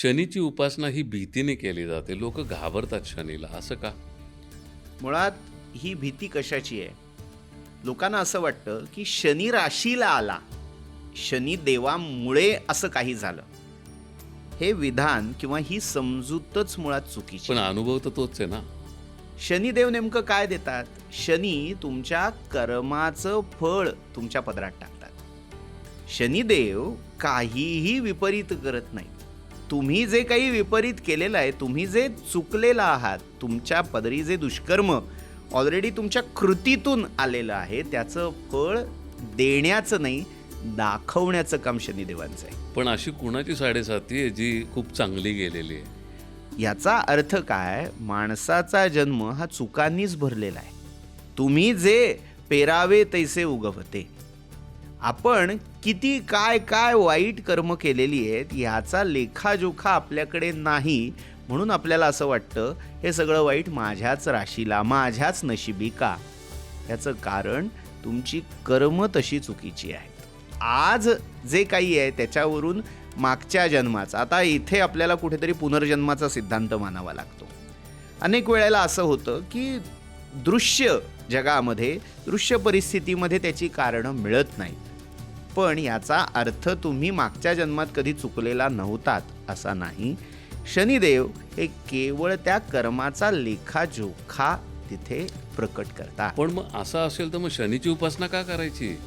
शनीची उपासना ही भीतीने केली जाते. लोकं घाबरतात शनीला, असं का? मुळात ही भीती कशाची आहे? लोकांना असं वाटतं की शनी राशीला आला, शनी देवामुळे असं काही झालं. हे विधान किंवा ही समजूतच मुळात चुकीची पण आहे. अनुभव तर तोच आहे ना. शनिदेव नेमकं काय देतात? शनी तुमच्या कर्माचं फळ तुमच्या पदरात टाकतात. शनिदेव काहीही विपरीत करत नाही. तुम्ही जे काही विपरीत केलेलं आहे, तुम्ही जे चुकलेला आहात, तुमच्या पदरी जे दुष्कर्म ऑलरेडी तुमच्या कृतीतून आलेलं आहे, त्याचं फळ देण्याचं नाही, दाखवण्याचं काम शनिदेवांचं आहे. पण अशी कुणाची साडेसाती आहे जी खूप चांगली गेलेली आहे? याचा अर्थ काय? माणसाचा जन्म हा चुकांनीच भरलेला आहे. तुम्ही जे पेरावे तैसे उगवते. आपण किती काय काय वाईट कर्म केलेली आहेत याचा लेखाजोखा आपल्याकडे नाही, म्हणून आपल्याला असं वाटतं हे सगळं वाईट माझ्याच राशीला, माझ्याच नशिबी का? याचं कारण तुमची कर्म तशी चुकीची आहेत. आज जे काही आहे त्याच्यावरून मागच्या जन्माचा, आता इथे आपल्याला कुठेतरी पुनर्जन्माचा सिद्धांत मानावा लागतो. अनेक वेळेला असं होतं की दृश्य जगामध्ये, दृश्य परिस्थितीमध्ये त्याची कारणं मिळत नाहीत. पण याचा अर्थ तुम्ही मागच्या जन्मात कधी चुकलेला नव्हतात असा नाही. शनिदेव हे केवळ त्या कर्माचा लेखाजोखा तिथे प्रकट करतात. पण मग असं असेल तर मग शनीची उपासना का करायची?